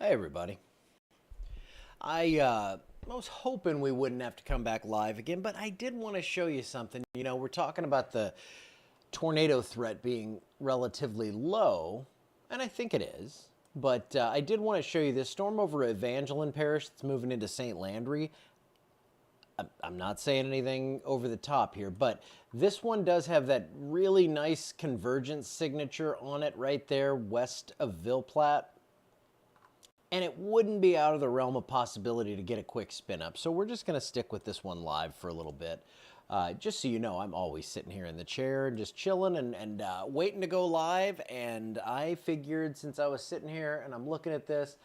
Hey everybody. I was hoping we wouldn't have to come back live again, but I did want to show you something. You know, we're talking about the tornado threat being relatively low, and I think it is. But I did want to show you this storm over Evangeline Parish that's moving into St. Landry. I'm not saying anything over the top here, but this one does have that really nice convergence signature on it right there west of Ville Platte. And it wouldn't be out of the realm of possibility to get a quick spin up. So we're just going to stick with this one live for a little bit. Just so you know, I'm always sitting here in the chair and just chilling and waiting to go live. And I figured since I was sitting here and I'm looking at this,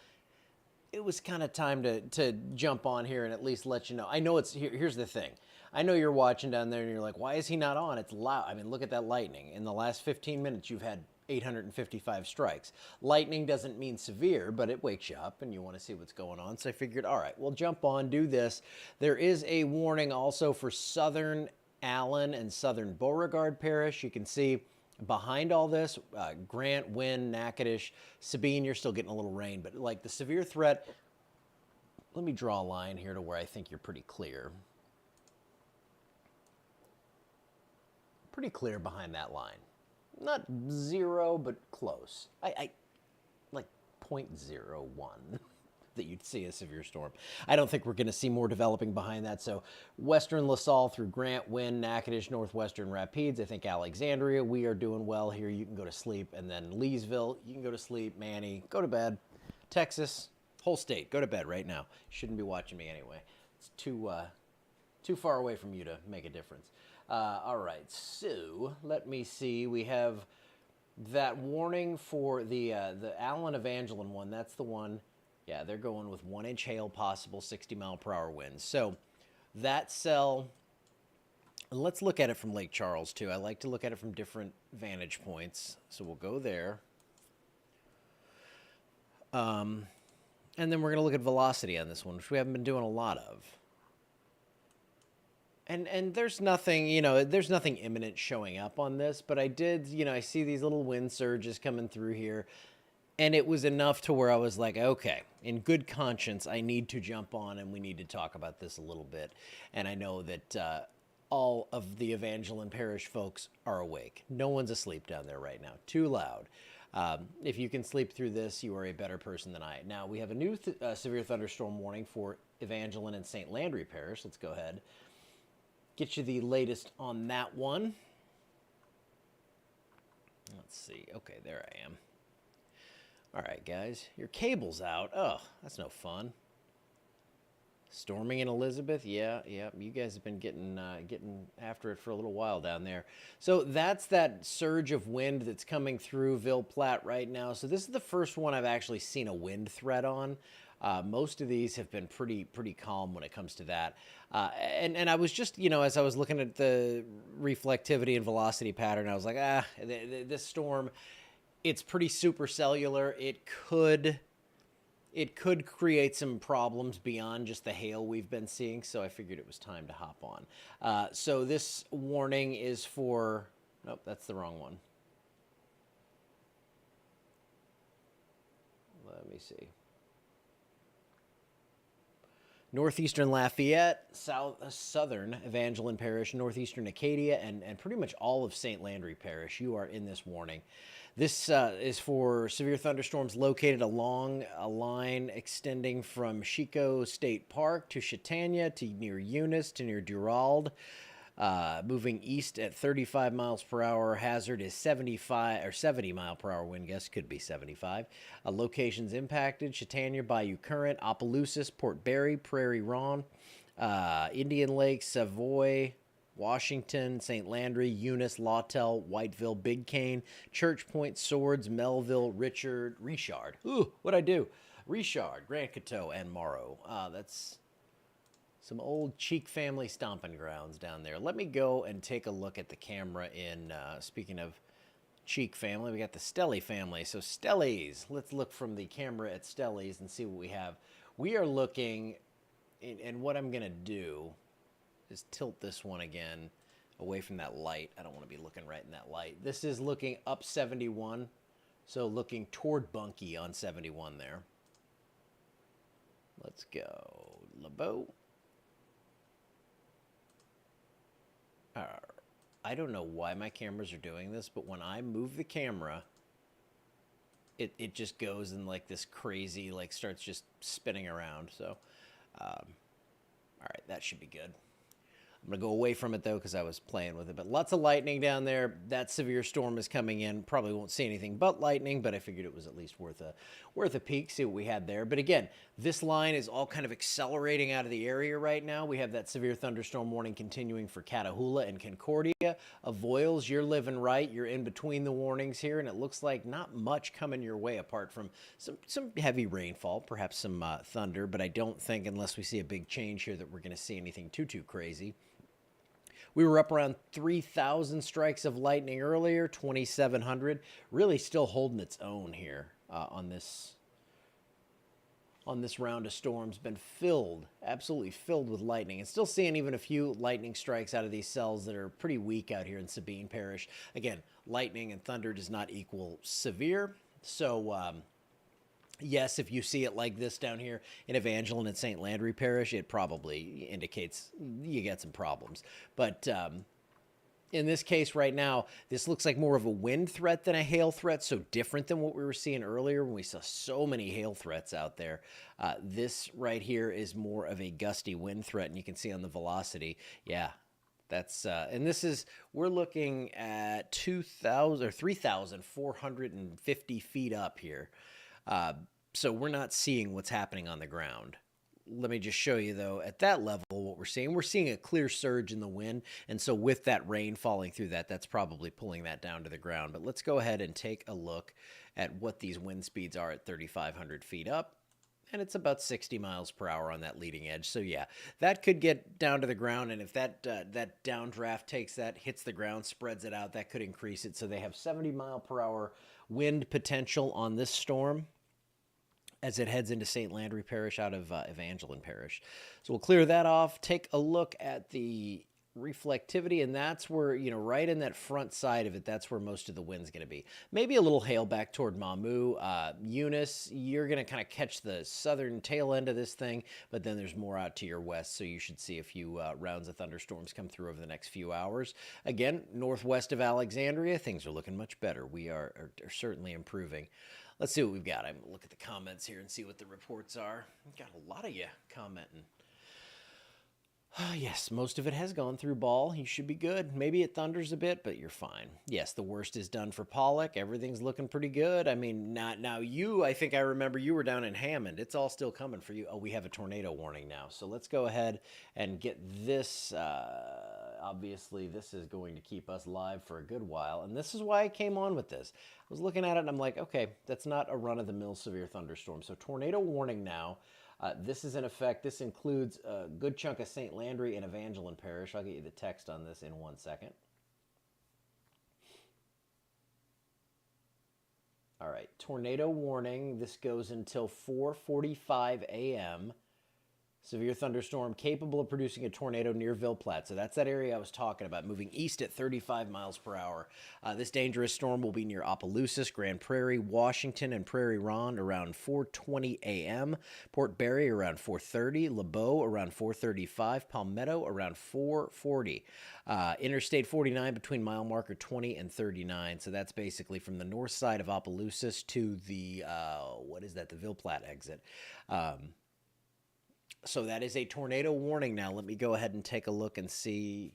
it was kind of time to jump on here and at least let you know. I know here's the thing. I know you're watching down there and you're like, why is he not on? It's loud. I mean, look at that lightning. In the last 15 minutes, you've had 855 strikes. Lightning doesn't mean severe, but it wakes you up and you want to see what's going on. So I figured, all right, we'll jump on, do this. There is a warning also for southern Allen and southern Beauregard Parish. You can see behind all this, Grant, Wynn, Natchitoches, Sabine, you're still getting a little rain, but like the severe threat, let me draw a line here to where I think you're pretty clear. Pretty clear behind that line. Not zero, but close. I like 0.01 that you'd see a severe storm. I don't think we're going to see more developing behind that. So western LaSalle through Grant, Wynn, Natchitoches, northwestern Rapides. I think Alexandria, we are doing well here. You can go to sleep. And then Leesville, you can go to sleep. Manny, go to bed. Texas, whole state, go to bed right now. Shouldn't be watching me anyway. It's too far away from you to make a difference. All right, so let me see. We have that warning for the Allen Evangeline one. That's the one. Yeah, they're going with 1-inch hail possible, 60-mile-per-hour winds. So that cell, and let's look at it from Lake Charles too. I like to look at it from different vantage points. So we'll go there. And then we're going to look at velocity on this one, which we haven't been doing a lot of. And there's nothing, there's nothing imminent showing up on this, but I did, I see these little wind surges coming through here, and it was enough to where I was like, okay, in good conscience, I need to jump on and we need to talk about this a little bit. And I know that all of the Evangeline Parish folks are awake. No one's asleep down there right now. Too loud. If you can sleep through this, you are a better person than I. Now, we have a new severe thunderstorm warning for Evangeline and St. Landry Parish. Let's go ahead. Get you the latest on that one. Let's see. Okay, there I am. All right, guys. Your cable's out. Oh, that's no fun. Storming in Elizabeth. Yeah. You guys have been getting after it for a little while down there. So that's that surge of wind that's coming through Ville Platte right now. So this is the first one I've actually seen a wind threat on. Most of these have been pretty calm when it comes to that. And I was just, as I was looking at the reflectivity and velocity pattern, I was like, this storm, it's pretty supercellular. It could create some problems beyond just the hail we've been seeing. So I figured it was time to hop on. So this warning is for, nope, that's the wrong one. Let me see. Northeastern Lafayette, southern Evangeline Parish, northeastern Acadia, and pretty much all of St. Landry Parish. You are in this warning. This is for severe thunderstorms located along a line extending from Chico State Park to Chautauqua to near Eunice to near Durald. Moving east at 35 miles per hour. Hazard is 75 or 70 mile per hour wind gust, could be 75. Locations impacted: Chautauqua, Bayou Current, Opelousas, Port Barry, Prairie Ronde, Indian Lake, Savoy, Washington, St. Landry, Eunice, Lawtell, Whiteville, Big Cane, Church Point, Swords, Melville, Richard. Ooh, what'd I do? Richard, Grand Coteau, and Morrow. That's some old Cheek family stomping grounds down there. Let me go and take a look at the camera in, speaking of Cheek family, we got the Stelly family. So Stellys, let's look from the camera at Stellys and see what we have. We are looking, and what I'm going to do is tilt this one again away from that light. I don't want to be looking right in that light. This is looking up 71, so looking toward Bunkie on 71 there. Let's go. LeBeau. I don't know why my cameras are doing this, but when I move the camera, it just goes in like this crazy, like starts just spinning around. So, all right, that should be good. I'm going to go away from it, though, because I was playing with it. But lots of lightning down there. That severe storm is coming in. Probably won't see anything but lightning, but I figured it was at least worth a peek, see what we had there. But again, this line is all kind of accelerating out of the area right now. We have that severe thunderstorm warning continuing for Catahoula and Concordia. Avoyles, you're living right. You're in between the warnings here, and it looks like not much coming your way apart from some heavy rainfall, perhaps some thunder, but I don't think, unless we see a big change here, that we're going to see anything too crazy. We were up around 3,000 strikes of lightning earlier, 2,700. Really still holding its own here on this round of storms. Been filled, absolutely filled with lightning. And still seeing even a few lightning strikes out of these cells that are pretty weak out here in Sabine Parish. Again, lightning and thunder does not equal severe. So, yes, if you see it like this down here in Evangeline and St. Landry Parish, it probably indicates you got some problems. But in this case right now, this looks like more of a wind threat than a hail threat, so different than what we were seeing earlier when we saw so many hail threats out there. This right here is more of a gusty wind threat, and you can see on the velocity, yeah, that's and this is, we're looking at 2,000 or 3,450 feet up here. So we're not seeing what's happening on the ground. Let me just show you, though, at that level, what we're seeing a clear surge in the wind. And so with that rain falling through that, that's probably pulling that down to the ground. But let's go ahead and take a look at what these wind speeds are at 3,500 feet up. And it's about 60 miles per hour on that leading edge. So yeah, that could get down to the ground. And if that downdraft takes that, hits the ground, spreads it out, that could increase it. So they have 70 mile per hour wind potential on this storm as it heads into St. Landry Parish out of Evangeline Parish. So we'll clear that off, take a look at the reflectivity, and that's where, you know, right in that front side of it, that's where most of the wind's going to be. Maybe a little hail back toward Mamou. Eunice, you're going to kind of catch the southern tail end of this thing, but then there's more out to your west, so you should see a few rounds of thunderstorms come through over the next few hours. Again, northwest of Alexandria, things are looking much better. We are certainly improving. Let's see what we've got. I'm going to look at the comments here and see what the reports are. We've got a lot of you commenting. Yes, most of it has gone through ball. You should be good. Maybe it thunders a bit, but you're fine. Yes, the worst is done for Pollock. Everything's looking pretty good. I mean, not now. I think I remember you were down in Hammond. It's all still coming for you. Oh, we have a tornado warning now. So let's go ahead and get this. Obviously, this is going to keep us live for a good while. And this is why I came on with this. I was looking at it and I'm like, okay, that's not a run-of-the-mill severe thunderstorm. So tornado warning now. This is in effect. This includes a good chunk of St. Landry and Evangeline Parish. I'll get you the text on this in 1 second. All right, tornado warning. This goes until 4:45 a.m. Severe thunderstorm capable of producing a tornado near Ville Platte. So that's that area I was talking about, moving east at 35 miles per hour. This dangerous storm will be near Opelousas, Grand Prairie, Washington, and Prairie Ronde around 4:20 a.m. Port Barre around 4:30. LeBeau around 4:35. Palmetto around 4:40. Interstate 49 between mile marker 20 and 39. So that's basically from the north side of Opelousas to the, the Ville Platte exit. So that is a tornado warning now. Let me go ahead and take a look and see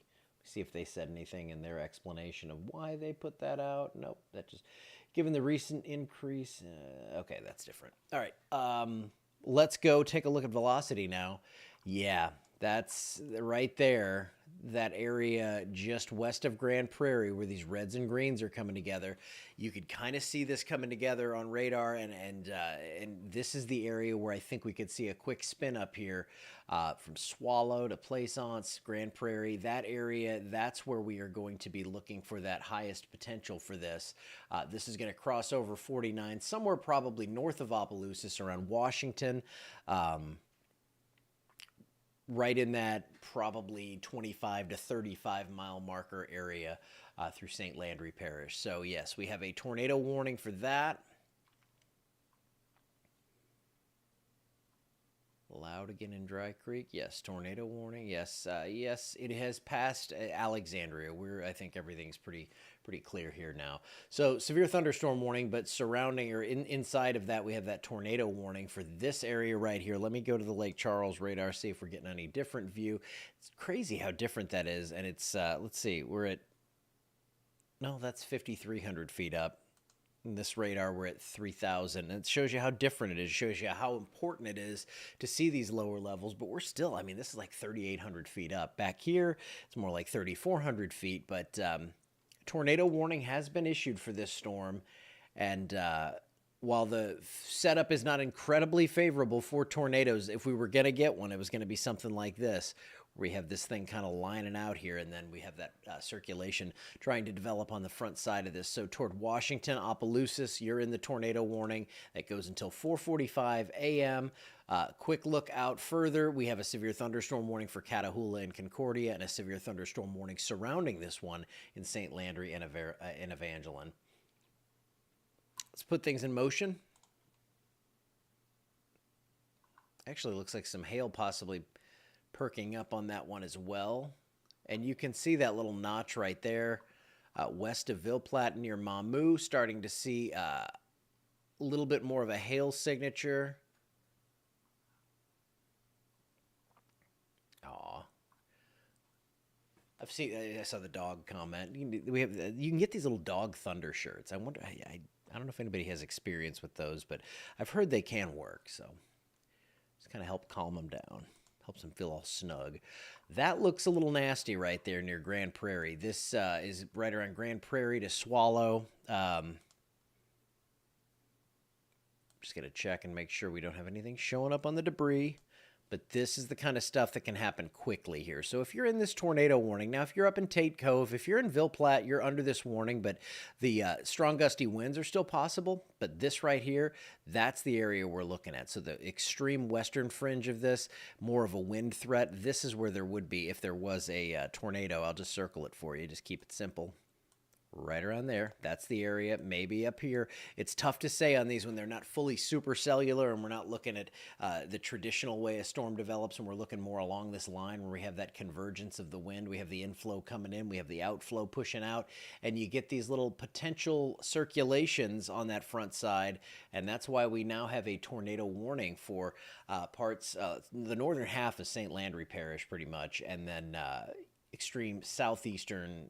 if they said anything in their explanation of why they put that out. Nope, that just, given the recent increase. Okay, that's different. All right, let's go take a look at velocity now. Yeah, that's right there. That area just west of Grand Prairie where these reds and greens are coming together. You could kind of see this coming together on radar, and this is the area where I think we could see a quick spin up here from Swallow to Plaisance, Grand Prairie. That area, that's where we are going to be looking for that highest potential for this. This is going to cross over 49, somewhere probably north of Opelousas around Washington. Right in that probably 25 to 35 mile marker area through St. Landry Parish. So yes, we have a tornado warning for that. Loud again in Dry Creek. Yes, tornado warning. Yes, yes, it has passed Alexandria. I think everything's pretty clear here now. So severe thunderstorm warning, but surrounding or inside of that, we have that tornado warning for this area right here. Let me go to the Lake Charles radar, see if we're getting any different view. It's crazy how different that is, and it's let's see, no, that's 5,300 feet up. In this radar, we're at 3,000. And it shows you how different it is. It shows you how important it is to see these lower levels. But we're still, I mean, this is like 3,800 feet up. Back here, it's more like 3,400 feet. But tornado warning has been issued for this storm. And while the setup is not incredibly favorable for tornadoes, if we were going to get one, it was going to be something like this. We have this thing kind of lining out here, and then we have that circulation trying to develop on the front side of this. So toward Washington, Opelousas, you're in the tornado warning. That goes until 4:45 a.m. Quick look out further. We have a severe thunderstorm warning for Catahoula and Concordia, and a severe thunderstorm warning surrounding this one in St. Landry and Evangeline. Let's put things in motion. Actually, looks like some hail possibly perking up on that one as well. And you can see that little notch right there west of Ville Platte near Mamou, starting to see a little bit more of a hail signature. Aw. I saw the dog comment. You can get these little dog thunder shirts. I wonder, I don't know if anybody has experience with those, but I've heard they can work, so just kind of help calm them down. Helps them feel all snug. That looks a little nasty right there near Grand Prairie. This is right around Grand Prairie to Swallow. Just got to check and make sure we don't have anything showing up on the debris. But this is the kind of stuff that can happen quickly here. So if you're in this tornado warning, now if you're up in Tate Cove, if you're in Ville Platte, you're under this warning, but the strong gusty winds are still possible. But this right here, that's the area we're looking at. So the extreme western fringe of this, more of a wind threat. This is where there would be if there was a tornado. I'll just circle it for you. Just keep it simple. Right around there. That's the area. Maybe up here. It's tough to say on these when they're not fully supercellular and we're not looking at the traditional way a storm develops, and we're looking more along this line where we have that convergence of the wind. We have the inflow coming in. We have the outflow pushing out. And you get these little potential circulations on that front side. And that's why we now have a tornado warning for parts, the northern half of St. Landry Parish pretty much, and then extreme southeastern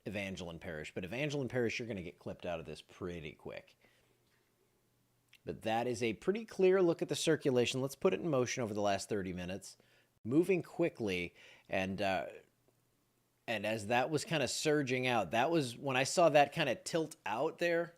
Evangeline Parish. But Evangeline Parish, you're going to get clipped out of this pretty quick. But that is a pretty clear look at the circulation. Let's put it in motion over the last 30 minutes. Moving quickly, and as that was kind of surging out, that was when I saw that kind of tilt out there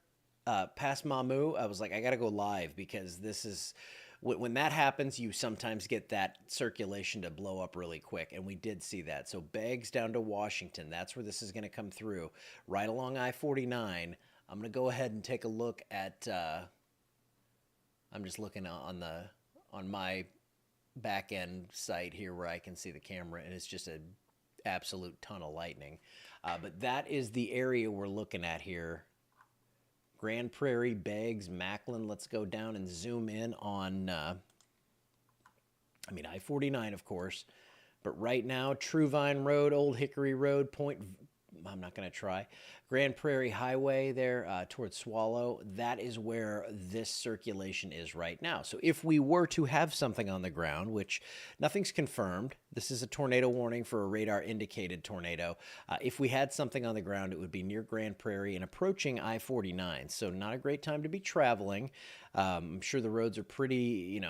past Mamou, I was like, I got to go live, because this is... When that happens, you sometimes get that circulation to blow up really quick, and we did see that. So Beggs down to Washington, that's where this is going to come through, right along I-49. I'm going to go ahead and take a look at, I'm just looking on my back-end site here where I can see the camera, and it's just an absolute ton of lightning. But that is the area we're looking at here. Grand Prairie, Beggs, Macklin. Let's go down and zoom in on, I-49, of course. But right now, Truvine Road, Old Hickory Road, I'm not going to try. Grand Prairie Highway there towards Swallow. That is where this circulation is right now. So if we were to have something on the ground, which nothing's confirmed, this is a tornado warning for a radar indicated tornado. If we had something on the ground, it would be near Grand Prairie and approaching I-49. So not a great time to be traveling. I'm sure the roads are pretty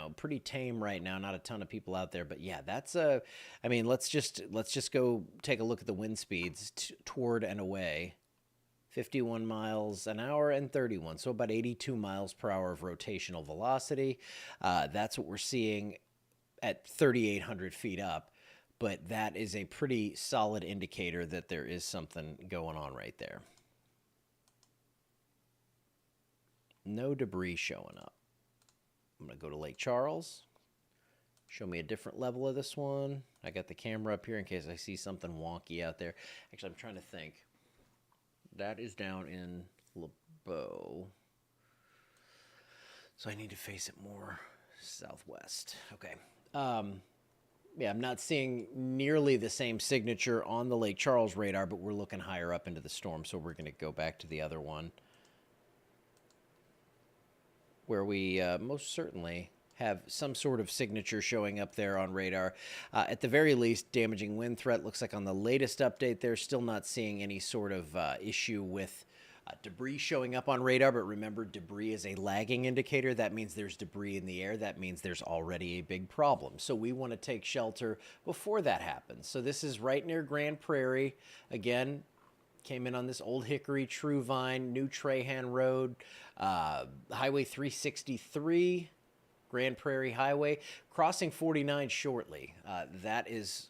tame right now. Not a ton of people out there, but yeah, that's let's just go take a look at the wind speeds toward and away. 51 miles an hour and 31, so about 82 miles per hour of rotational velocity. That's what we're seeing at 3,800 feet up, but that is a pretty solid indicator that there is something going on right there. No debris showing up. I'm going to go to Lake Charles. Show me a different level of this one. I got the camera up here in case I see something wonky out there. Actually, I'm trying to think. That is down in LeBeau. So I need to face it more southwest. Okay. Yeah, I'm not seeing nearly the same signature on the Lake Charles radar, but we're looking higher up into the storm, so we're going to go back to the other one where we most certainly have some sort of signature showing up there on radar. At the very least, damaging wind threat. Looks like on the latest update, they're still not seeing any sort of issue with debris showing up on radar, but remember, debris is a lagging indicator. That means there's debris in the air. That means there's already a big problem. So we want to take shelter before that happens. So this is right near Grand Prairie. Again, came in on this Old Hickory, True Vine, New Trahan Road, Highway 363, Grand Prairie Highway, crossing 49 shortly. That is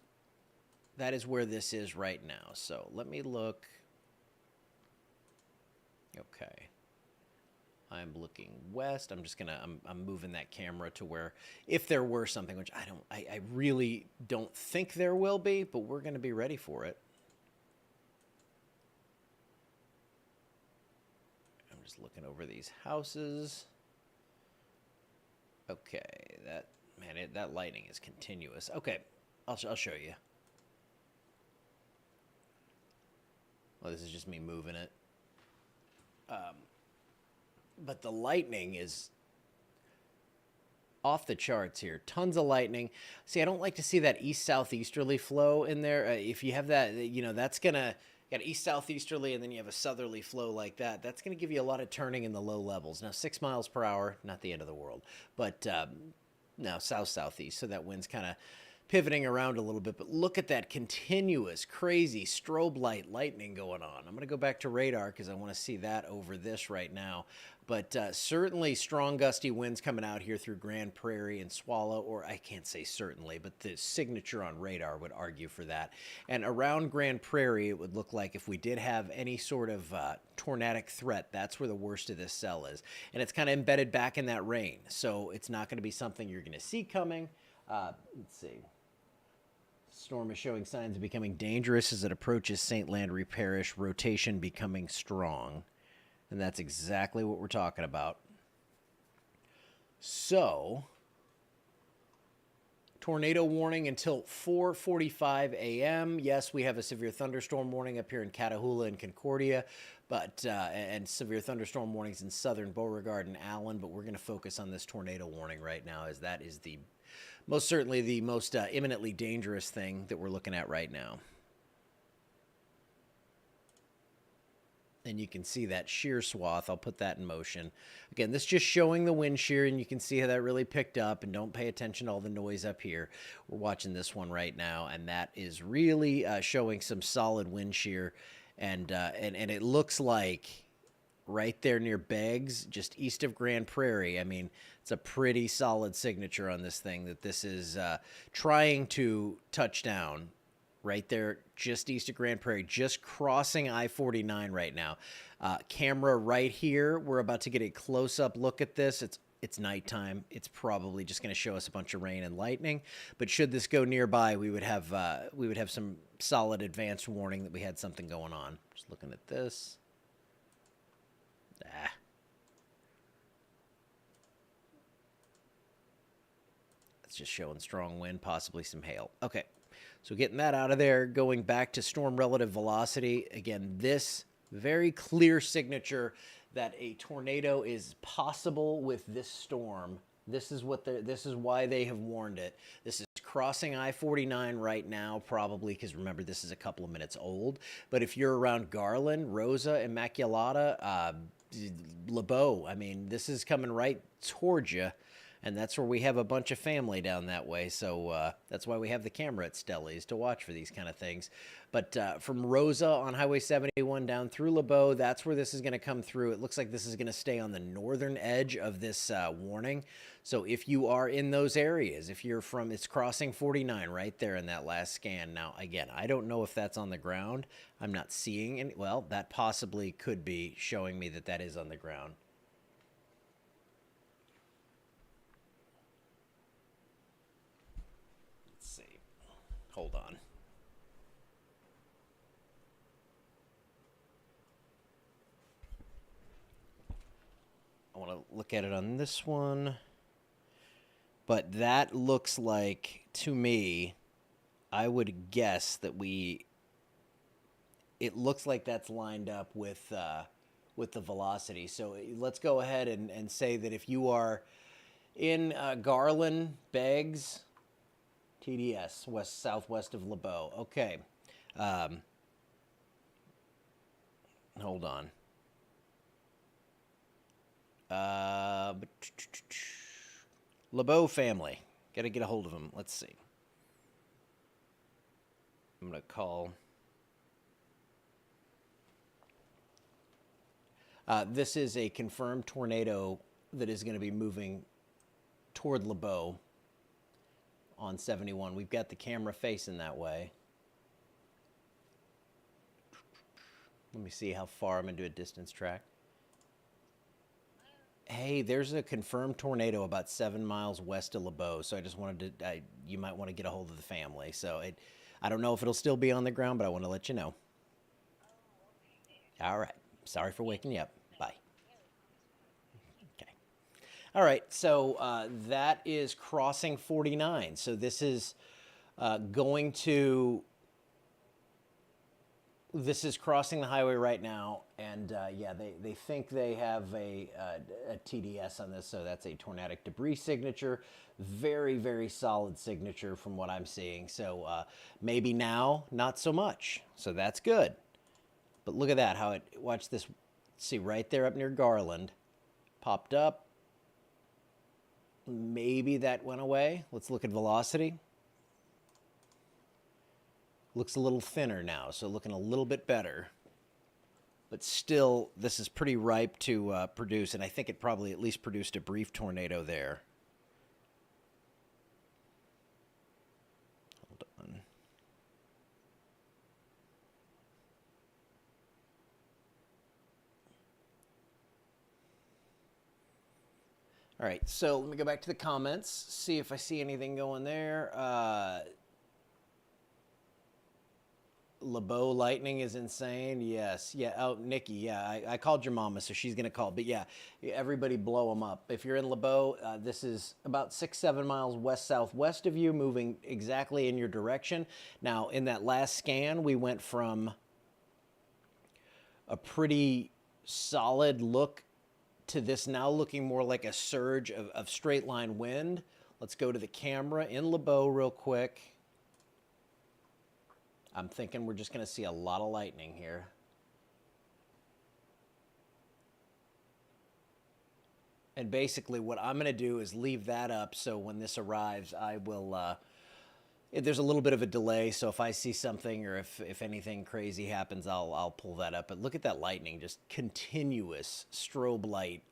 where this is right now. So let me look. Okay. I'm looking west. I'm just gonna, I'm moving that camera to where, if there were something, which I really don't think there will be, but we're gonna be ready for it. I'm just looking over these houses. Okay, that lightning is continuous. Okay, I'll show you. Well, this is just me moving it. But the lightning is off the charts here. Tons of lightning. See, I don't like to see that east-southeasterly flow in there. If you have that, you know, that's going to, you got east-southeasterly and then you have a southerly flow like that. That's going to give you a lot of turning in the low levels. Now, 6 miles per hour, not the end of the world. But now south-southeast, so that wind's kind of pivoting around a little bit, but look at that continuous, crazy strobe light lightning going on. I'm going to go back to radar because I want to see that over this right now. But certainly strong gusty winds coming out here through Grand Prairie and Swallow, or I can't say certainly, but the signature on radar would argue for that. And around Grand Prairie, it would look like if we did have any sort of tornadic threat, that's where the worst of this cell is. And it's kind of embedded back in that rain, so it's not going to be something you're going to see coming. Let's see. Storm is showing signs of becoming dangerous as it approaches St. Landry Parish, rotation becoming strong. And that's exactly what we're talking about. So, tornado warning until 4:45 a.m. Yes, we have a severe thunderstorm warning up here in Catahoula and Concordia, but and severe thunderstorm warnings in southern Beauregard and Allen, but we're going to focus on this tornado warning right now, as that is the most certainly the most imminently dangerous thing that we're looking at right now. And you can see that shear swath. I'll put that in motion. Again, this is just showing the wind shear, and you can see how that really picked up, and don't pay attention to all the noise up here. We're watching this one right now, and that is really showing some solid wind shear, and it looks like right there near Beggs, just east of Grand Prairie. I mean, it's a pretty solid signature on this thing that this is trying to touch down right there just east of Grand Prairie, just crossing I-49 right now. Camera right here. We're about to get a close-up look at this. It's nighttime. It's probably just going to show us a bunch of rain and lightning. But should this go nearby, we would have some solid advance warning that we had something going on. Just looking at this. It's just showing strong wind, possibly some hail. Okay, so getting that out of there, going back to storm relative velocity. Again, this very clear signature that a tornado is possible with this storm. This is why they have warned it. This is crossing I-49 right now, probably, because remember, this is a couple of minutes old. But if you're around Garland, Rosa, Immaculata, LeBeau, I mean, this is coming right towards you. And that's where we have a bunch of family down that way. So that's why we have the camera at Stellies to watch for these kind of things. But from Rosa on Highway 71 down through LeBeau, that's where this is going to come through. It looks like this is going to stay on the northern edge of this warning. So if you are in those areas, if you're from, it's crossing 49 right there in that last scan. Now, again, I don't know if that's on the ground. I'm not seeing any. Well, that possibly could be showing me that that is on the ground. Hold on. I want to look at it on this one. But that looks like, to me, I would guess that it looks like that's lined up with the velocity. So let's go ahead and say that if you are in Garland, Beggs, TDS, southwest of LeBeau. Okay. Um, hold on. LeBeau family. Got to get a hold of them. Let's see. I'm going to call. This is a confirmed tornado that is going to be moving toward LeBeau on 71. We've got the camera facing that way. Let me see how far I'm going to do a distance track. Hey, there's a confirmed tornado about 7 miles west of LeBeau. So I just wanted to, you might want to get a hold of the family. So I don't know if it'll still be on the ground, but I want to let you know. All right. Sorry for waking you up. Bye. Okay. All right. So that is crossing 49. So this is going to. This is crossing the highway right now, and yeah, they think they have a TDS on this, so that's a tornadic debris signature. Very, very solid signature from what I'm seeing. So maybe now, not so much. So that's good. But look at that, how it, watch this, see right there up near Garland, popped up. Maybe that went away. Let's look at velocity. Looks a little thinner now, so looking a little bit better. But still, this is pretty ripe to produce, and I think it probably at least produced a brief tornado there. Hold on. All right, so let me go back to the comments, see if I see anything going there. LeBeau lightning is insane. Yes. Yeah. Oh, Nikki. Yeah. I called your mama, so she's going to call. But yeah, everybody blow them up. If you're in LeBeau, this is about 6-7 miles west-southwest of you, moving exactly in your direction. Now, in that last scan, we went from a pretty solid look to this now looking more like a surge of straight line wind. Let's go to the camera in LeBeau real quick. I'm thinking we're just going to see a lot of lightning here. And basically what I'm going to do is leave that up so when this arrives, I will, there's a little bit of a delay, so if I see something or if anything crazy happens, I'll pull that up. But look at that lightning, just continuous strobe light,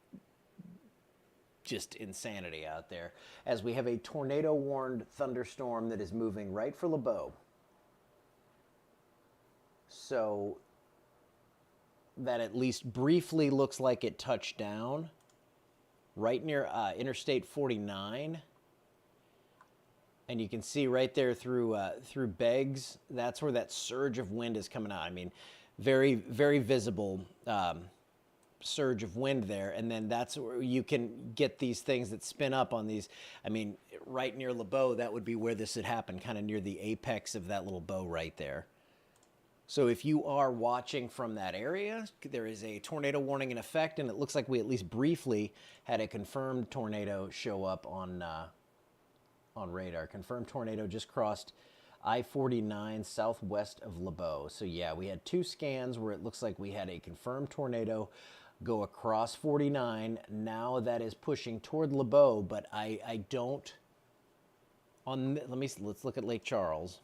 just insanity out there. As we have a tornado-warned thunderstorm that is moving right for LeBeau. So that at least briefly looks like it touched down right near Interstate 49. And you can see right there through Beggs, that's where that surge of wind is coming out. I mean, very, very visible surge of wind there. And then that's where you can get these things that spin up on these. I mean, right near LeBeau, that would be where this would happen, kind of near the apex of that little bow right there. So if you are watching from that area, there is a tornado warning in effect, and it looks like we at least briefly had a confirmed tornado show up on radar. Confirmed tornado just crossed I-49 southwest of LeBeau. So yeah, we had 2 scans where it looks like we had a confirmed tornado go across 49. Now that is pushing toward LeBeau, but I don't. Let's look at Lake Charles.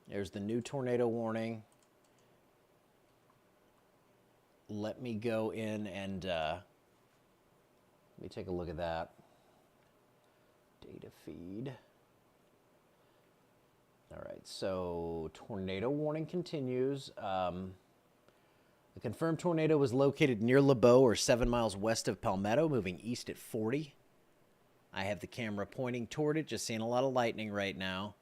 There's the new tornado warning. Let me go in and let me take a look at that. Data feed. All right, so tornado warning continues. The confirmed tornado was located near LeBeau or 7 miles west of Palmetto, moving east at 40. I have the camera pointing toward it, just seeing a lot of lightning right now.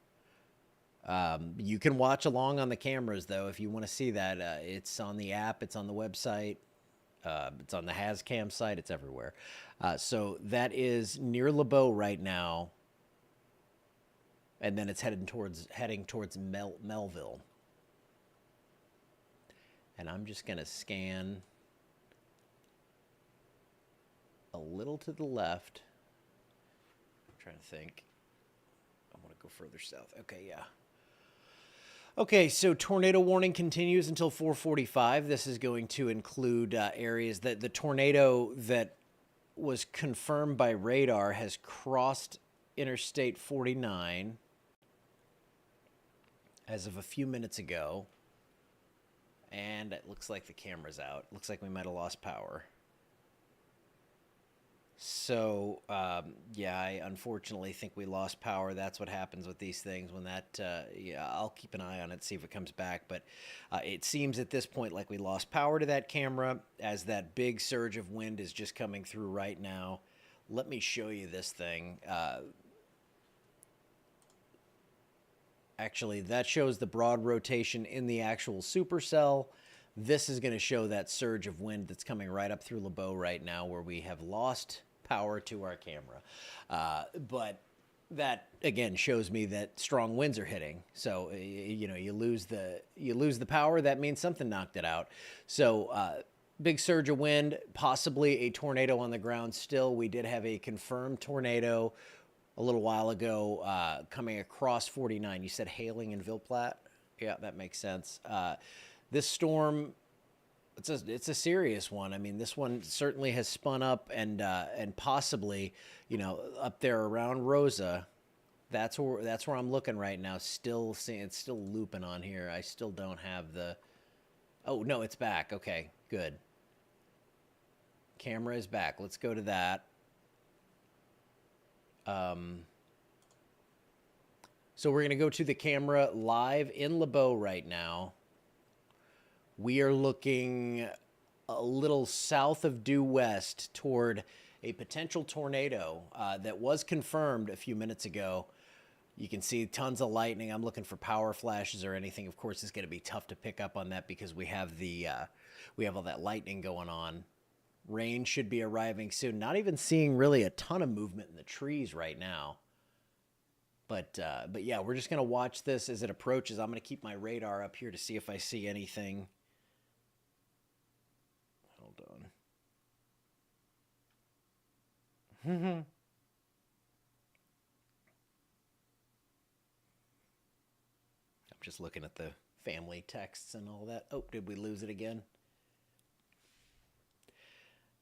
You can watch along on the cameras, though, if you want to see that. It's on the app. It's on the website. It's on the HazCam site. It's everywhere. So that is near LeBeau right now, and then it's heading towards Melville. And I'm just gonna scan a little to the left. I'm trying to think. I want to go further south. Okay, yeah. Okay, so tornado warning continues until 4:45. This is going to include areas that the tornado that was confirmed by radar has crossed Interstate 49 as of a few minutes ago. And it looks like the camera's out. Looks like we might have lost power. So, yeah, I unfortunately think we lost power. That's what happens with these things when that, yeah, I'll keep an eye on it, see if it comes back. But it seems at this point like we lost power to that camera as that big surge of wind is just coming through right now. Let me show you this thing. Actually, that shows the broad rotation in the actual supercell. This is going to show that surge of wind that's coming right up through LeBeau right now where we have lost power to our camera. But that, again, shows me that strong winds are hitting. So, you know, you lose the power, that means something knocked it out. So, big surge of wind, possibly a tornado on the ground still. We did have a confirmed tornado a little while ago coming across 49. You said hailing in Ville Platte? Yeah, that makes sense. This storm, it's a serious one. I mean, this one certainly has spun up and possibly, you know, up there around Rosa. That's where I'm looking right now. Still seeing it's still looping on here. I still don't have the. Oh no, it's back. Okay, good. Camera is back. Let's go to that. So we're going to go to the camera live in LeBeau right now. We are looking a little south of due west toward a potential tornado that was confirmed a few minutes ago. You can see tons of lightning. I'm looking for power flashes or anything. Of course, it's going to be tough to pick up on that because we have all that lightning going on. Rain should be arriving soon. Not even seeing really a ton of movement in the trees right now. But yeah, we're just going to watch this as it approaches. I'm going to keep my radar up here to see if I see anything. Hold on. I'm just looking at the family texts and all that. Oh, did we lose it again?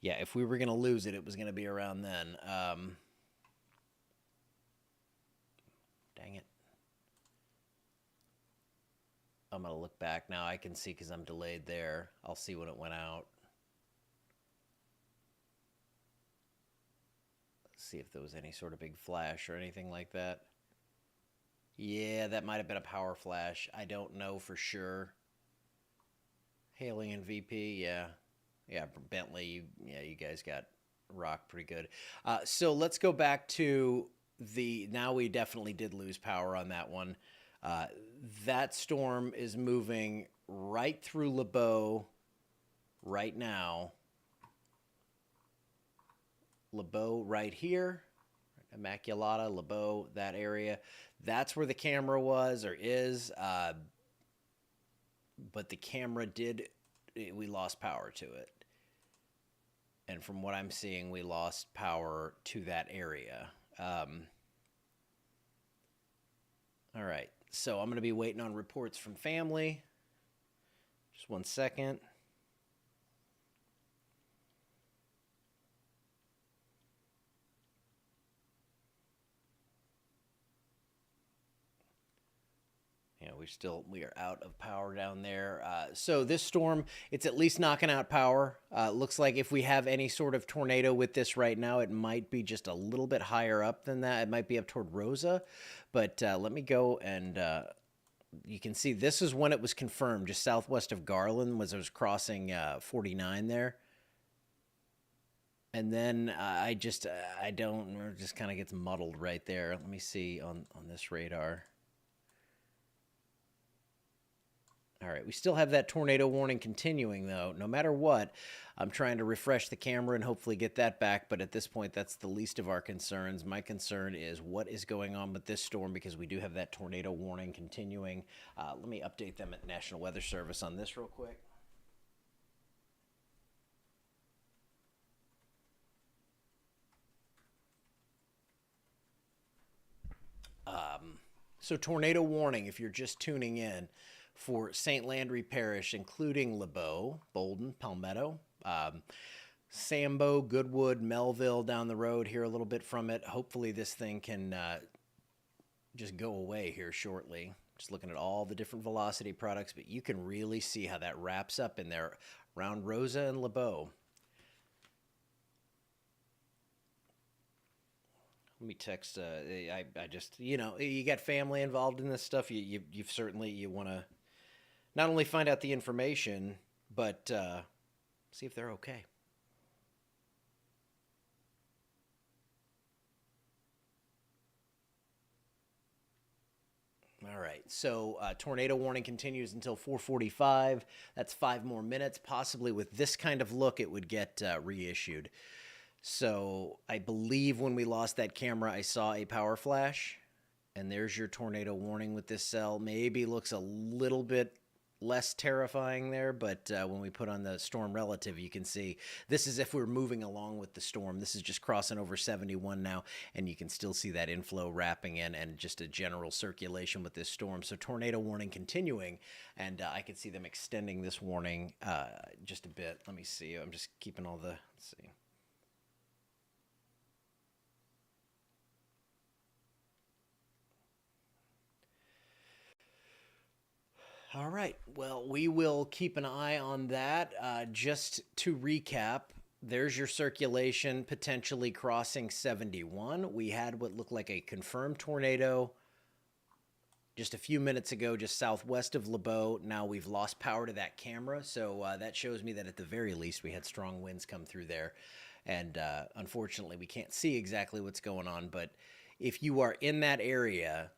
Yeah, if we were going to lose it, it was going to be around then. Dang it. I'm going to look back now. I can see because I'm delayed there. I'll see when it went out. Let's see if there was any sort of big flash or anything like that. Yeah, that might have been a power flash. I don't know for sure. Hailing in VP, yeah. Yeah, Bentley, you guys got rocked pretty good. So let's go back to now we definitely did lose power on that one. That storm is moving right through LeBeau right now. LeBeau right here, Immaculata, LeBeau, that area. That's where the camera was or is. But the camera we lost power to it. And from what I'm seeing, we lost power to that area. All right, so I'm going to be waiting on reports from family. Just 1 second. Yeah, we are out of power down there. So this storm, it's at least knocking out power. Looks like if we have any sort of tornado with this right now, it might be just a little bit higher up than that. It might be up toward Rosa. But let me go and you can see this is when it was confirmed, just southwest of Garland, was it was crossing 49 there. And then it just kind of gets muddled right there. Let me see on this radar. All right, we still have that tornado warning continuing, though. No matter what, I'm trying to refresh the camera and hopefully get that back, but at this point, that's the least of our concerns. My concern is what is going on with this storm, because we do have that tornado warning continuing. Let me update them at National Weather Service on this real quick. So tornado warning, if you're just tuning in, for St. Landry Parish, including LeBeau, Bolden, Palmetto, Sambo, Goodwood, Melville down the road here a little bit from it. Hopefully this thing can just go away here shortly. Just looking at all the different velocity products, but you can really see how that wraps up in there around Rosa and LeBeau. Let me text. I just, you know, you got family involved in this stuff. You've certainly, you want to not only find out the information, but see if they're okay. All right, so tornado warning continues until 4:45. That's 5 more minutes. Possibly with this kind of look, it would get reissued. So I believe when we lost that camera, I saw a power flash, and there's your tornado warning with this cell. Maybe looks a little bit less terrifying there, but when we put on the storm relative, you can see this is if we're moving along with the storm. This is just crossing over 71 now, and you can still see that inflow wrapping in and just a general circulation with this storm. So tornado warning continuing, and I can see them extending this warning just a bit. Let me see. I'm just keeping all the, let's see. All right. Well, we will keep an eye on that. Just to recap, there's your circulation potentially crossing 71. We had what looked like a confirmed tornado just a few minutes ago, just southwest of LeBeau. Now we've lost power to that camera, so that shows me that at the very least we had strong winds come through there. And unfortunately, we can't see exactly what's going on. But if you are in that area,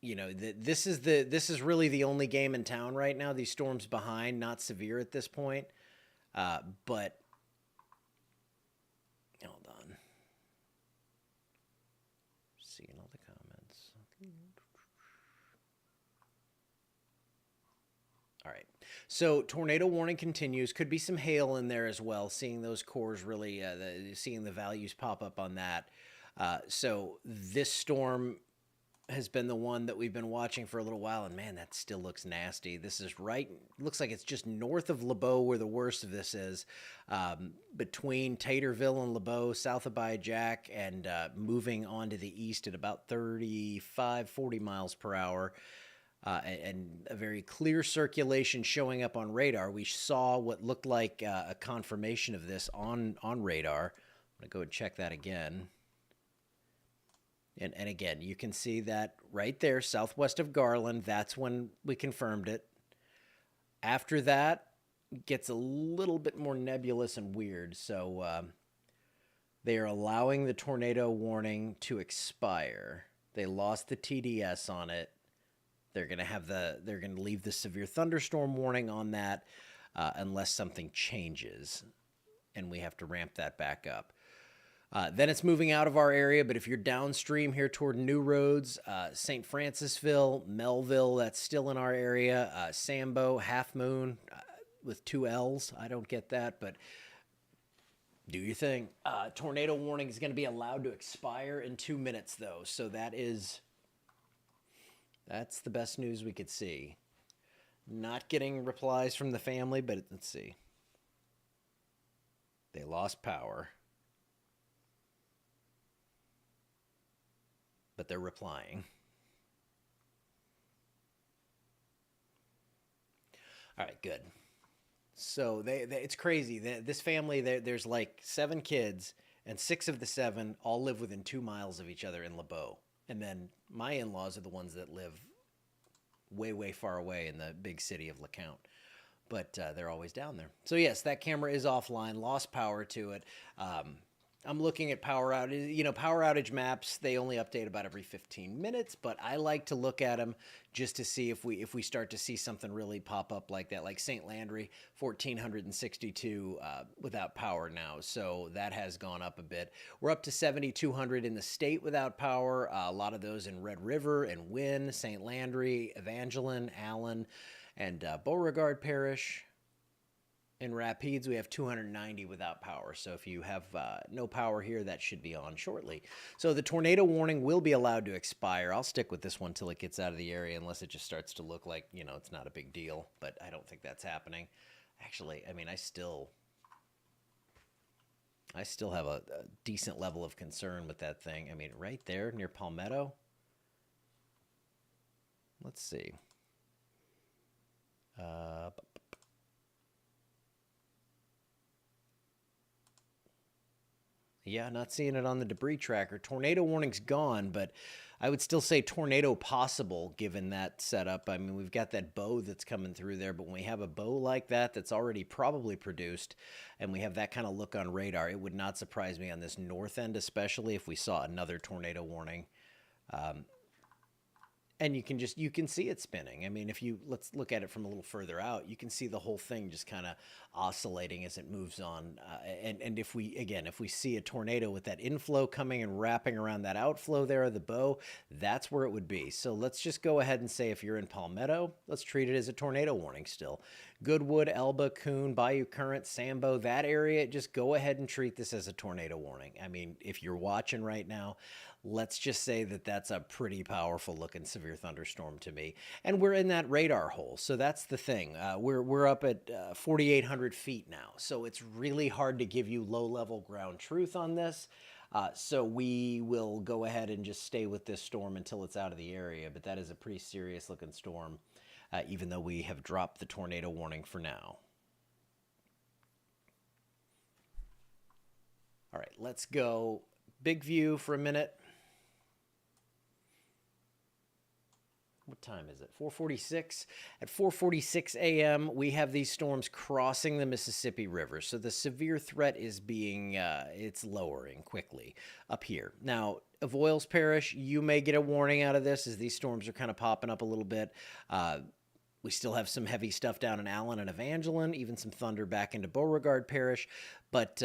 you know, this is really the only game in town right now. These storms behind, not severe at this point, but hold on, seeing all the comments. All right, so tornado warning continues. Could be some hail in there as well. Seeing those cores really, seeing the values pop up on that. So this storm has been the one that we've been watching for a little while, and man, that still looks nasty. This is right, looks like it's just north of LeBeau where the worst of this is, between Taterville and LeBeau, south of Bay Jack, and moving on to the east at about 35, 40 miles per hour, and a very clear circulation showing up on radar. We saw what looked like a confirmation of this on radar. I'm going to go and check that again. And again, you can see that right there, southwest of Garland. That's when we confirmed it. After that, it gets a little bit more nebulous and weird. So they are allowing the tornado warning to expire. They lost the TDS on it. They're going to leave the severe thunderstorm warning on that unless something changes, and we have to ramp that back up. Then it's moving out of our area, but if you're downstream here toward New Roads, St. Francisville, Melville, that's still in our area. Sambo, Half Moon with 2 L's. I don't get that, but do your thing. Tornado warning is going to be allowed to expire in 2 minutes, though, so that's the best news we could see. Not getting replies from the family, but let's see. They lost power. But they're replying. All right, good. So it's crazy. This family, there's like 7 kids, and 6 of the 7 all live within 2 miles of each other in LeBeau. And then my in-laws are the ones that live way, way far away in the big city of LeCount. But they're always down there. So yes, that camera is offline, lost power to it. I'm looking at power outage. You know, power outage maps, they only update about every 15 minutes, but I like to look at them just to see if we start to see something really pop up like that, like St. Landry, 1462 without power now. So that has gone up a bit. We're up to 7,200 in the state without power. A lot of those in Red River and Wynn, St. Landry, Evangeline, Allen, and Beauregard Parish. In Rapides, we have 290 without power. So if you have no power here, that should be on shortly. So the tornado warning will be allowed to expire. I'll stick with this one till it gets out of the area, unless it just starts to look like, you know, it's not a big deal. But I don't think that's happening. Actually, I mean, I still have a decent level of concern with that thing. I mean, right there near Palmetto. Let's see. Yeah, not seeing it on the debris tracker. Tornado warning's gone, but I would still say tornado possible given that setup. I mean, we've got that bow that's coming through there, but when we have a bow like that that's already probably produced and we have that kind of look on radar, it would not surprise me on this north end, especially if we saw another tornado warning. And you can see it spinning. I mean, let's look at it from a little further out, you can see the whole thing just kind of oscillating as it moves on. And if we see a tornado with that inflow coming and wrapping around that outflow there of the bow, that's where it would be. So let's just go ahead and say if you're in Palmetto, let's treat it as a tornado warning still. Goodwood, Elba, Coon, Bayou Current, Sambo, that area, just go ahead and treat this as a tornado warning. I mean, if you're watching right now, let's just say that that's a pretty powerful looking severe thunderstorm to me. And we're in that radar hole. So that's the thing. We're up at 4,800 feet now. So it's really hard to give you low level ground truth on this. So we will go ahead and just stay with this storm until it's out of the area. But that is a pretty serious looking storm, even though we have dropped the tornado warning for now. All right, let's go big view for a minute. What time is it? 4:46. At 4:46 a.m., we have these storms crossing the Mississippi River. So the severe threat is it's lowering quickly up here. Now, Avoyelles Parish, you may get a warning out of this as these storms are kind of popping up a little bit. We still have some heavy stuff down in Allen and Evangeline, even some thunder back into Beauregard Parish. But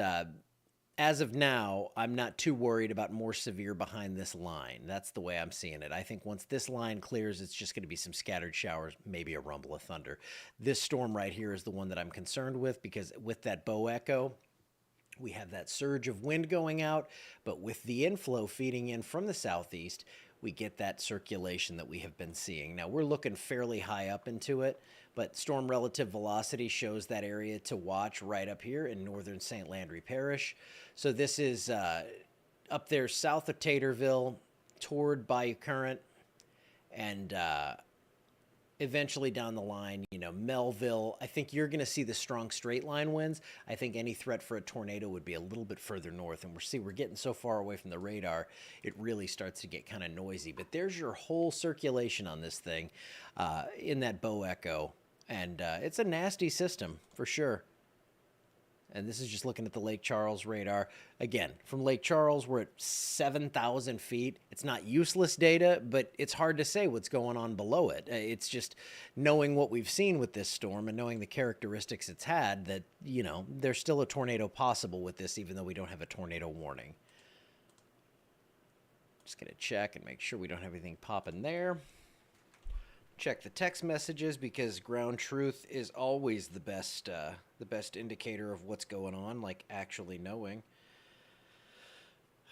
as of now, I'm not too worried about more severe behind this line. That's the way I'm seeing it. I think once this line clears, it's just going to be some scattered showers, maybe a rumble of thunder. This storm right here is the one that I'm concerned with because with that bow echo, we have that surge of wind going out, but with the inflow feeding in from the southeast, we get that circulation that we have been seeing. Now, we're looking fairly high up into it, but storm relative velocity shows that area to watch right up here in northern St. Landry Parish. So this is up there south of Taterville toward Bayou Current and eventually down the line, you know, Melville. I think you're going to see the strong straight line winds. I think any threat for a tornado would be a little bit further north. And we're getting so far away from the radar, it really starts to get kind of noisy. But there's your whole circulation on this thing in that bow echo. And it's a nasty system for sure. And this is just looking at the Lake Charles radar. Again, from Lake Charles, we're at 7,000 feet. It's not useless data, but it's hard to say what's going on below it. It's just knowing what we've seen with this storm and knowing the characteristics it's had that, you know, there's still a tornado possible with this, even though we don't have a tornado warning. Just going to check and make sure we don't have anything popping there. Check the text messages because ground truth is always the best indicator of what's going on, like actually knowing.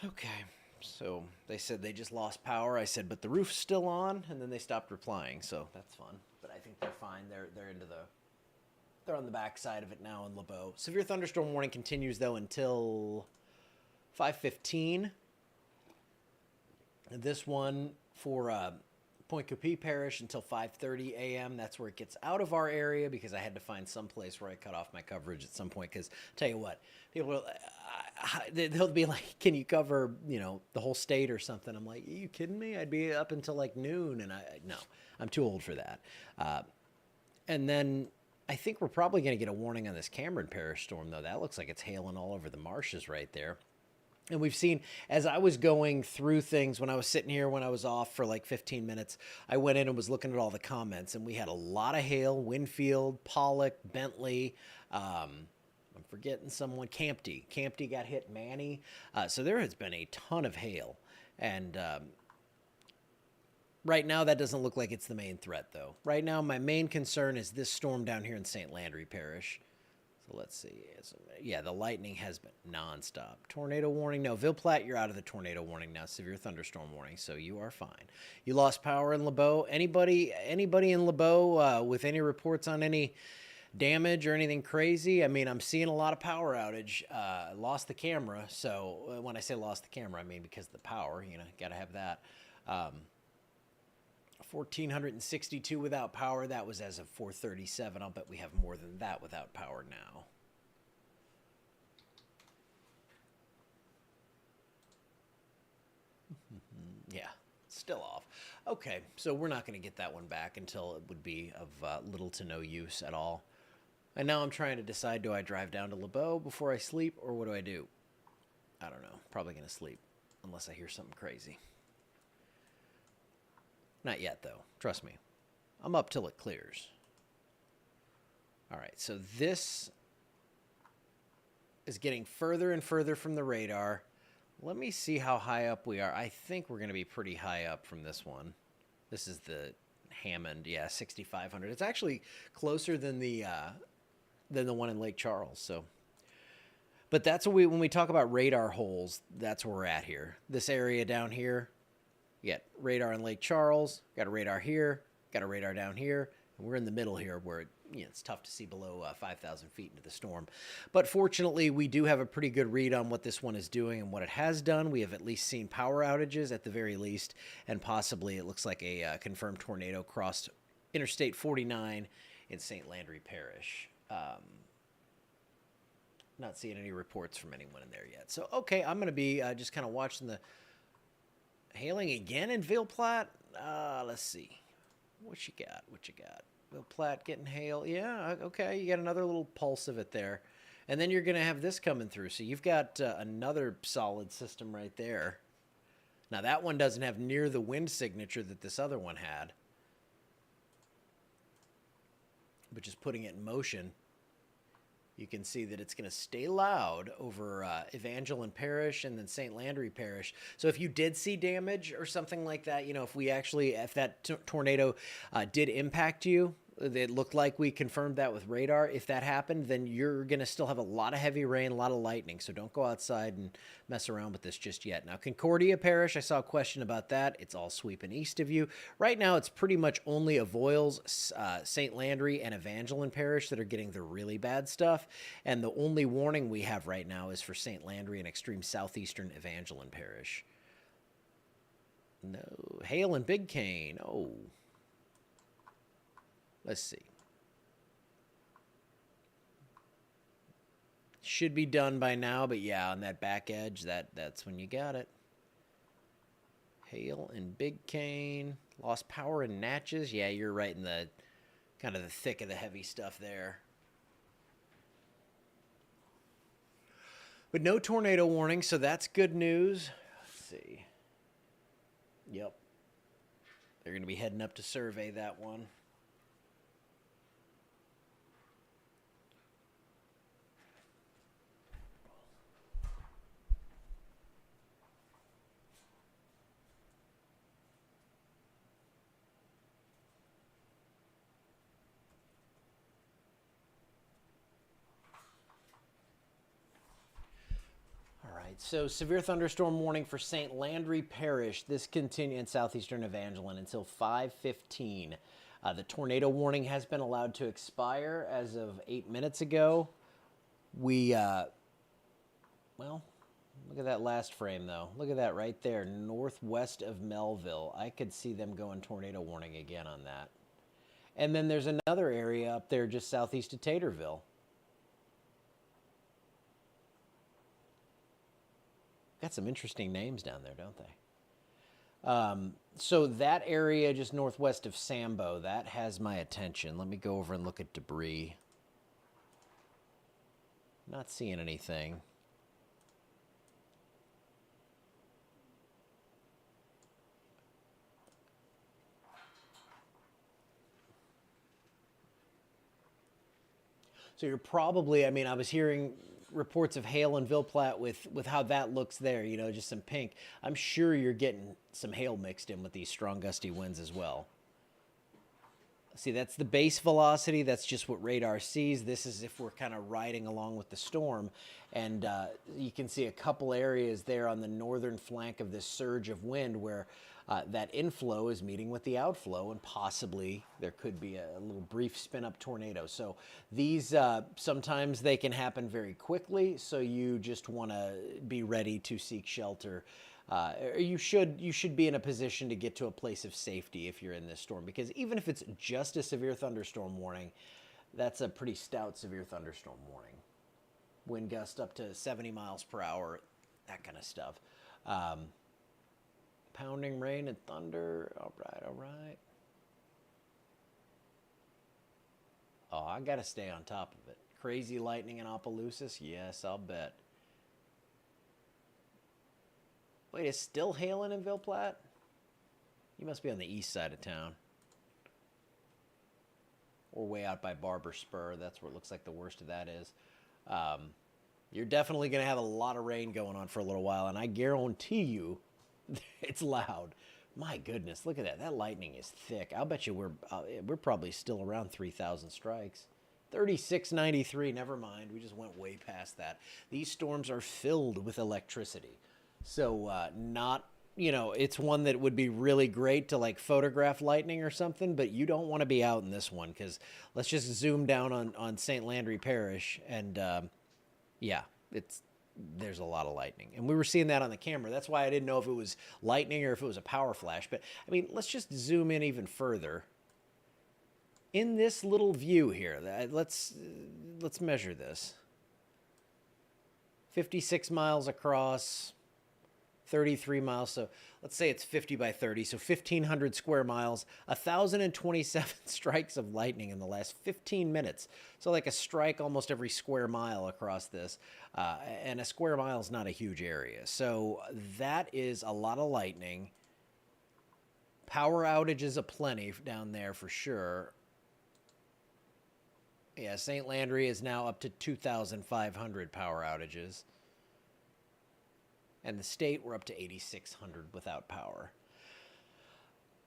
Okay, so they said they just lost power. I said, but the roof's still on, and then they stopped replying, so that's fun. But I think they're fine. They're on the backside of it now in LeBeau. Severe thunderstorm warning continues though until 5:15. This one for Point Coupee Parish until 5:30 a.m. That's where it gets out of our area because I had to find some place where I cut off my coverage at some point. Because tell you what, people they'll be like, "Can you cover the whole state or something?" I'm like, "Are you kidding me? I'd be up until like noon," and no, I'm too old for that. And then I think we're probably going to get a warning on this Cameron Parish storm though. That looks like it's hailing all over the marshes right there. And we've seen, as I was going through things when I was sitting here, when I was off for like 15 minutes, I went in and was looking at all the comments, and we had a lot of hail. Winfield, Pollock, Bentley. I'm forgetting someone. Campty. Campty got hit. Manny. So there has been a ton of hail. And right now, that doesn't look like it's the main threat, though. Right now, my main concern is this storm down here in St. Landry Parish. So let's see. Yeah, the lightning has been nonstop. Tornado warning. No, Ville Platte, you're out of the tornado warning now. Severe thunderstorm warning, so you are fine. You lost power in LeBeau. Anybody in LeBeau with any reports on any damage or anything crazy? I mean, I'm seeing a lot of power outage. Lost the camera. So when I say lost the camera, I mean because of the power. You know, got to have that. 1,462 without power. That was as of 4:37. I'll bet we have more than that without power now. Yeah, still off. Okay, so we're not going to get that one back until it would be of little to no use at all. And now I'm trying to decide, do I drive down to LeBeau before I sleep, or what do I do? I don't know. Probably going to sleep, unless I hear something crazy. Not yet, though. Trust me. I'm up till it clears. All right, so this is getting further and further from the radar. Let me see how high up we are. I think we're going to be pretty high up from this one. This is the Hammond, yeah, 6,500. It's actually closer than the one in Lake Charles. So, but that's what when we talk about radar holes, that's where we're at here. This area down here. You got radar in Lake Charles, got a radar here, got a radar down here, and we're in the middle here where it's tough to see below 5,000 feet into the storm. But fortunately, we do have a pretty good read on what this one is doing and what it has done. We have at least seen power outages at the very least, and possibly it looks like a confirmed tornado crossed Interstate 49 in St. Landry Parish. Not seeing any reports from anyone in there yet. So, okay, I'm going to be just kind of watching the hailing again in Ville Platte. Let's see. What you got? Ville Platte getting hail. Yeah, okay. You got another little pulse of it there. And then you're going to have this coming through. So you've got another solid system right there. Now, that one doesn't have near the wind signature that this other one had. But just putting it in motion, you can see that it's going to stay loud over Evangeline Parish and then St. Landry Parish. So if you did see damage or something like that, if that tornado did impact you, it looked like we confirmed that with radar. If that happened, then you're going to still have a lot of heavy rain, a lot of lightning. So don't go outside and mess around with this just yet. Now, Concordia Parish, I saw a question about that. It's all sweeping east of you. Right now, it's pretty much only Avoyelles, St. Landry, and Evangeline Parish that are getting the really bad stuff. And the only warning we have right now is for St. Landry and extreme southeastern Evangeline Parish. No. Hail and Big Cane. Oh. Let's see. Should be done by now, but yeah, on that back edge, that's when you got it. Hail and Big Cane. Lost power in Natchez. Yeah, you're right in the kind of the thick of the heavy stuff there. But no tornado warning, so that's good news. Let's see. Yep. They're going to be heading up to survey that one. So severe thunderstorm warning for St. Landry Parish. This continues in southeastern Evangeline until 5:15. The tornado warning has been allowed to expire as of 8 minutes ago. Well, look at that last frame, though. Look at that right there, northwest of Melville. I could see them going tornado warning again on that. And then there's another area up there just southeast of Taterville. Got some interesting names down there, don't they? So that area just northwest of Sambo, that has my attention. Let me go over and look at debris. Not seeing anything. So you're probably, I mean, I was hearing reports of hail in Ville Platte with how that looks there, you know, just some pink. I'm sure you're getting some hail mixed in with these strong gusty winds as well. See, that's the base velocity. That's just what radar sees. This is if we're kind of riding along with the storm. And you can see a couple areas there on the northern flank of this surge of wind where that inflow is meeting with the outflow, and possibly there could be a little brief spin-up tornado. So these, sometimes they can happen very quickly, so you just want to be ready to seek shelter. You should be in a position to get to a place of safety if you're in this storm, because even if it's just a severe thunderstorm warning, that's a pretty stout severe thunderstorm warning. Wind gust up to 70 miles per hour, that kind of stuff. Pounding rain and thunder. All right, all right. Oh, I got to stay on top of it. Crazy lightning in Opelousas? Yes, I'll bet. Wait, it's still hailing in Ville Platte? You must be on the east side of town. Or way out by Barber Spur. That's where it looks like the worst of that is. You're definitely going to have a lot of rain going on for a little while, and I guarantee you it's loud. My goodness, look at that. That lightning is thick. I'll bet you we're probably still around 3,000 strikes. 3693, never mind. We just went way past that. These storms are filled with electricity. So not, you know, it's one that would be really great to like photograph lightning or something, but you don't want to be out in this one, because let's just zoom down on St. Landry Parish, and yeah, there's a lot of lightning. And we were seeing that on the camera. That's why I didn't know if it was lightning or if it was a power flash. But I mean, let's just zoom in even further. In this little view here, let's measure this. 56 miles across, 33 miles. So let's say it's 50 by 30. So 1,500 square miles, 1,027 strikes of lightning in the last 15 minutes. So like a strike almost every square mile across this. And a square mile is not a huge area. So that is a lot of lightning. Power outages aplenty down there for sure. Yeah, St. Landry is now up to 2,500 power outages. And the state, we're up to 8,600 without power.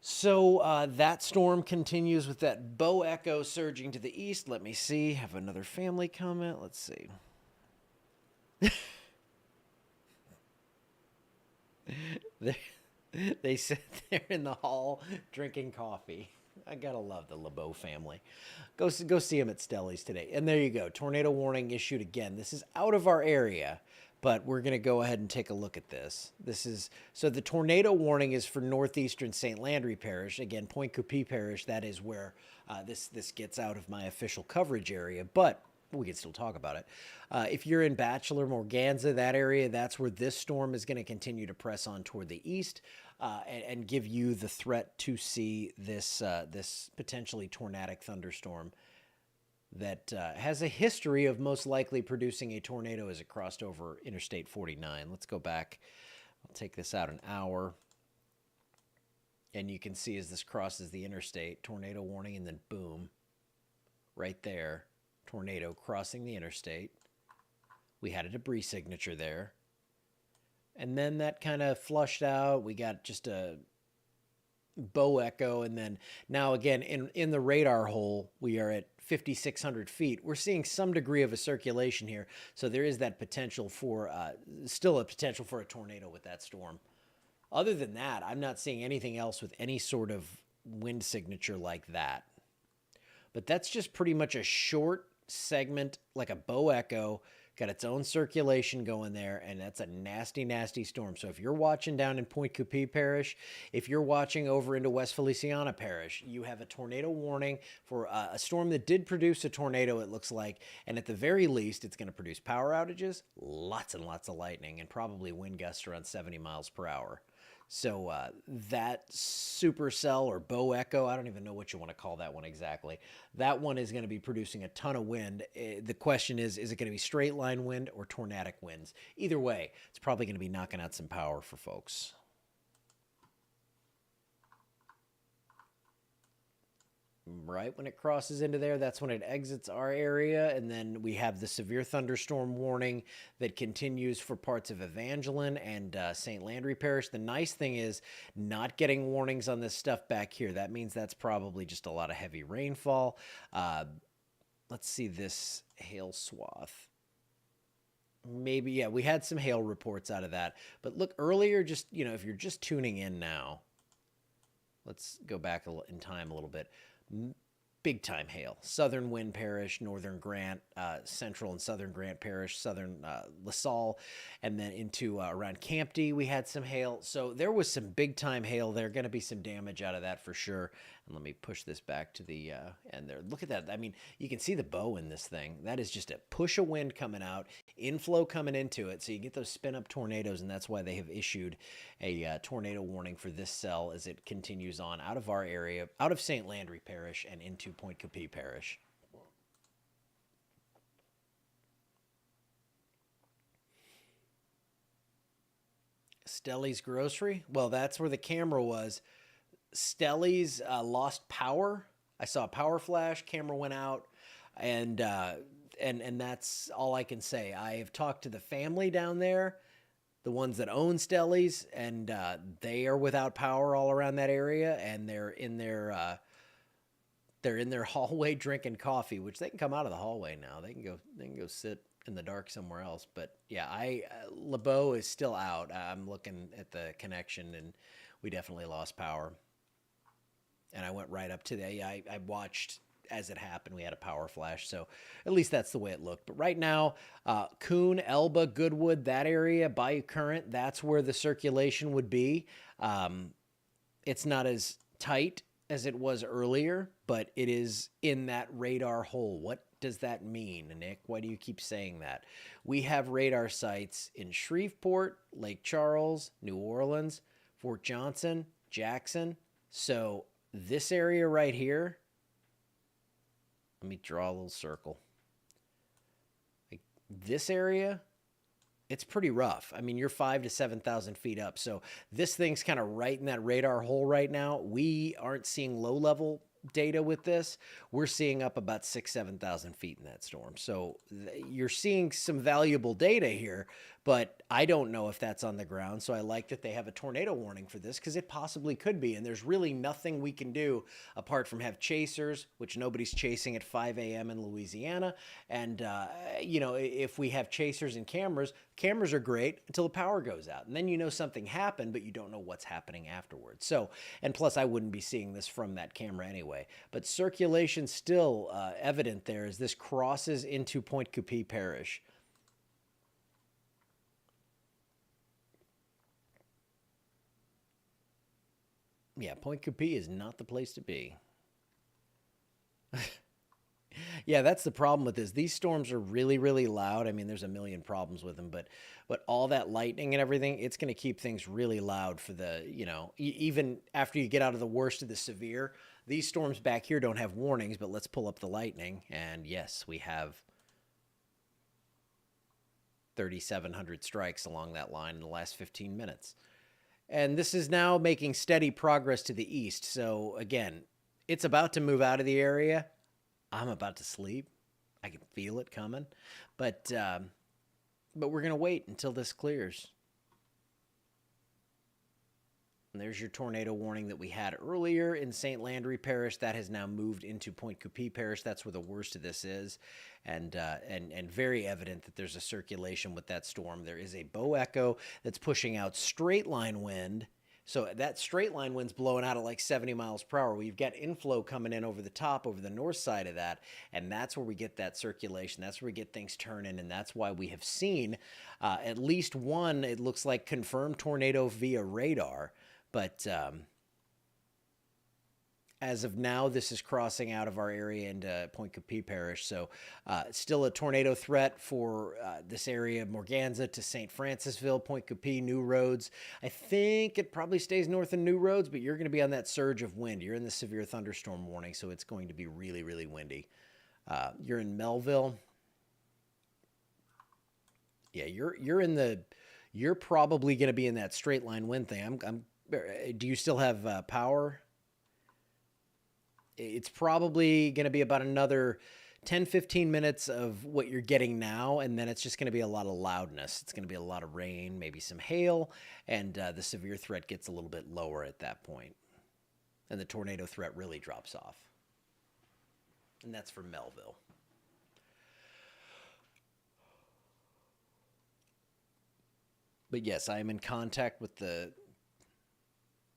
So that storm continues with that bow echo surging to the east. Let me see. Have another family comment. Let's see. They sit there in the hall drinking coffee. I gotta love the LeBeau family. Go see them at Stelli's today. And there you go. Tornado warning issued again. This is out of our area, but we're going to go ahead and take a look at this. So the tornado warning is for northeastern St. Landry Parish. Again, Point Coupee Parish, that is where this gets out of my official coverage area, but we can still talk about it. If you're in Bachelor, Morganza, that area, that's where this storm is going to continue to press on toward the east and give you the threat to see this potentially tornadic thunderstorm that has a history of most likely producing a tornado as it crossed over Interstate 49. Let's go back. I'll take this out an hour. And you can see as this crosses the interstate, tornado warning, and then boom, right there, tornado crossing the interstate. We had a debris signature there. And then that kind of flushed out. We got just a bow echo. And then now again, in the radar hole, we are at 5,600 feet. We're seeing some degree of a circulation here. So there is that potential for, still a potential for a tornado with that storm. Other than that, I'm not seeing anything else with any sort of wind signature like that. But that's just pretty much a short segment, like a bow echo, got its own circulation going there, and that's a nasty, nasty storm. So if you're watching down in Point Coupee Parish, if you're watching over into West Feliciana Parish, you have a tornado warning for a storm that did produce a tornado, it looks like, and at the very least, it's going to produce power outages, lots and lots of lightning, and probably wind gusts around 70 miles per hour. So that supercell or bow echo, I don't even know what you want to call that one exactly. That one is going to be producing a ton of wind. The question is it going to be straight line wind or tornadic winds? Either way, it's probably going to be knocking out some power for folks. right when it crosses into there, that's when it exits our area. And then we have the severe thunderstorm warning that continues for parts of Evangeline and St. Landry Parish. The nice thing is not getting warnings on this stuff back here. That means that's probably just a lot of heavy rainfall. Let's see this hail swath. Maybe, yeah, we had some hail reports out of that. But look, earlier, just, if you're just tuning in now, let's go back in time a little bit. Big time hail. Southern Wind Parish, Northern Grant, Central and Southern Grant Parish, Southern LaSalle, and then into around Campty we had some hail. So there was some big time hail there. Going to be some damage out of that for sure. And let me push this back to the end there. Look at that. I mean, you can see the bow in this thing. That is just a push of wind coming out, inflow coming into it. So you get those spin up tornadoes, and that's why they have issued a tornado warning for this cell as it continues on out of our area, out of St. Landry Parish and into Point Coupee Parish. Stelly's Grocery. Well, that's where the camera was. Stelly's lost power. I saw a power flash. Camera went out, and that's all I can say. I have talked to the family down there, the ones that own Stelly's, and they are without power all around that area, and they're in their hallway drinking coffee, which they can come out of the hallway now. They can go sit in the dark somewhere else. But yeah, LeBeau is still out. I'm looking at the connection, and we definitely lost power. And I went right up to I watched as it happened. We had a power flash, so at least that's the way it looked. But right now, Coon, Elba, Goodwood, that area, Bayou Current, that's where the circulation would be. It's not as tight as it was earlier, but it is in that radar hole. What does that mean, Nick? Why do you keep saying that? We have radar sites in Shreveport, Lake Charles, New Orleans, Fort Johnson, Jackson. So this area right here, let me draw a little circle. Like this area, it's pretty rough. I mean, you're 5,000 to 7,000 feet up. So this thing's kind of right in that radar hole right now. We aren't seeing low level data with this. We're seeing up about 6,000, 7,000 feet in that storm. So you're seeing some valuable data here, but I don't know if that's on the ground. So I like that they have a tornado warning for this because it possibly could be. And there's really nothing we can do apart from have chasers, which nobody's chasing at 5 a.m. in Louisiana. And, if we have chasers and cameras are great until the power goes out. And then you know something happened, but you don't know what's happening afterwards. So, and plus I wouldn't be seeing this from that camera anyway. But circulation still evident there as this crosses into Point Coupee Parish. Yeah, Point Coupee is not the place to be. Yeah, that's the problem with this. These storms are really, really loud. I mean, there's a million problems with them, but all that lightning and everything, it's going to keep things really loud for the, even after you get out of the worst of the severe. These storms back here don't have warnings, but let's pull up the lightning. And yes, we have 3,700 strikes along that line in the last 15 minutes. And this is now making steady progress to the east. So again, it's about to move out of the area. I'm about to sleep. I can feel it coming. But we're going to wait until this clears. And there's your tornado warning that we had earlier in St. Landry Parish. That has now moved into Point Coupee Parish. That's where the worst of this is. And very evident that there's a circulation with that storm. There is a bow echo that's pushing out straight line wind. So that straight line wind's blowing out at like 70 miles per hour. We've got inflow coming in over the top, over the north side of that, and that's where we get that circulation. That's where we get things turning, and that's why we have seen at least one, it looks like, confirmed tornado via radar. But as of now, this is crossing out of our area into Point Coupee Parish. So still a tornado threat for this area, Morganza to St. Francisville, Point Coupee, New Roads. I think it probably stays north of New Roads, but you're going to be on that surge of wind. You're in the severe thunderstorm warning, so it's going to be really, really windy. You're in Melville. Yeah, you're probably going to be in that straight line wind thing. Do you still have power? It's probably going to be about another 10-15 minutes of what you're getting now, and then it's just going to be a lot of loudness. It's going to be a lot of rain, maybe some hail, and the severe threat gets a little bit lower at that point. And the tornado threat really drops off. And that's for Melville. But yes, I am in contact with the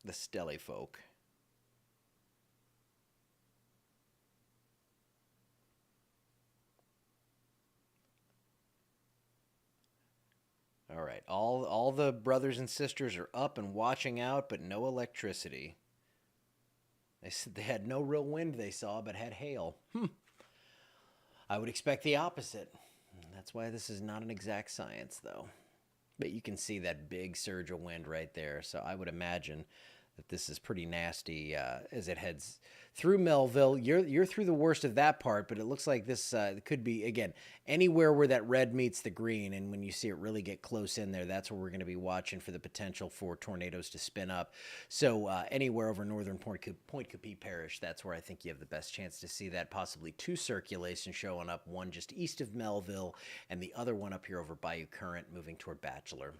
Stelly folk. All right, all the brothers and sisters are up and watching out, but no electricity. They said they had no real wind they saw, but had hail. I would expect the opposite. That's why this is not an exact science, though. But you can see that big surge of wind right there. So I would imagine that this is pretty nasty as it heads through Melville. You're through the worst of that part, but it looks like this could be, again, anywhere where that red meets the green. And when you see it really get close in there, that's where we're going to be watching for the potential for tornadoes to spin up. So anywhere over northern Point Coupee Parish, that's where I think you have the best chance to see that. Possibly two circulations showing up, one just east of Melville and the other one up here over Bayou Current moving toward Bachelor.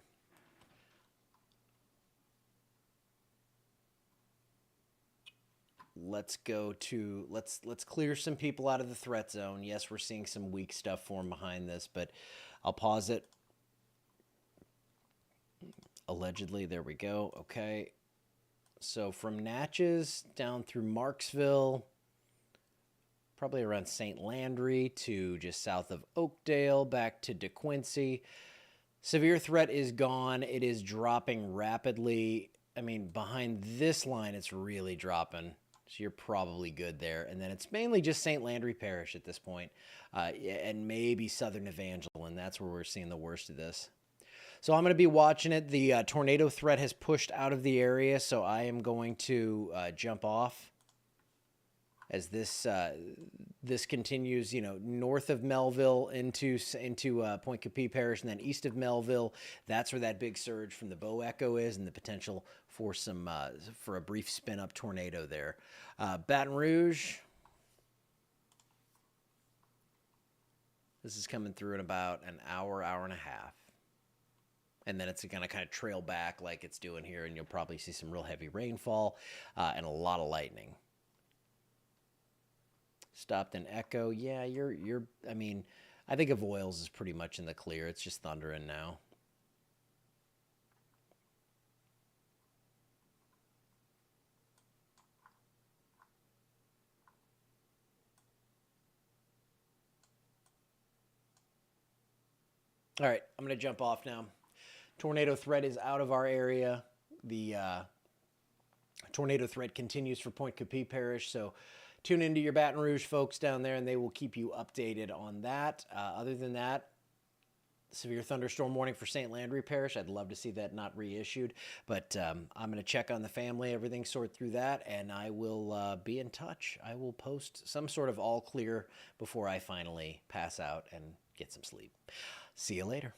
Let's clear some people out of the threat zone. Yes, we're seeing some weak stuff form behind this, but I'll pause it. Allegedly, there we go. Okay. So from Natchez down through Marksville, probably around St. Landry to just south of Oakdale, back to DeQuincy. Severe threat is gone. It is dropping rapidly. I mean, behind this line, it's really dropping. So you're probably good there. And then it's mainly just St. Landry Parish at this point, and maybe Southern Evangeline. That's where we're seeing the worst of this. So I'm going to be watching it. The tornado threat has pushed out of the area, so I am going to jump off as this continues, north of Melville into Point Coupee Parish, and then east of Melville. That's where that big surge from the Bow Echo is, and the potential for for a brief spin-up tornado there. Baton Rouge. This is coming through in about an hour and a half. And then it's going to kind of trail back like it's doing here, and you'll probably see some real heavy rainfall and a lot of lightning. Stopped in Echo. Yeah, I mean, I think Avoyelles is pretty much in the clear. It's just thundering now. All right, I'm going to jump off now. Tornado threat is out of our area. The tornado threat continues for Point Coupee Parish, so tune into your Baton Rouge folks down there, and they will keep you updated on that. Other than that, severe thunderstorm warning for St. Landry Parish. I'd love to see that not reissued, but I'm going to check on the family, everything, sort through that, and I will be in touch. I will post some sort of all clear before I finally pass out and get some sleep. See you later.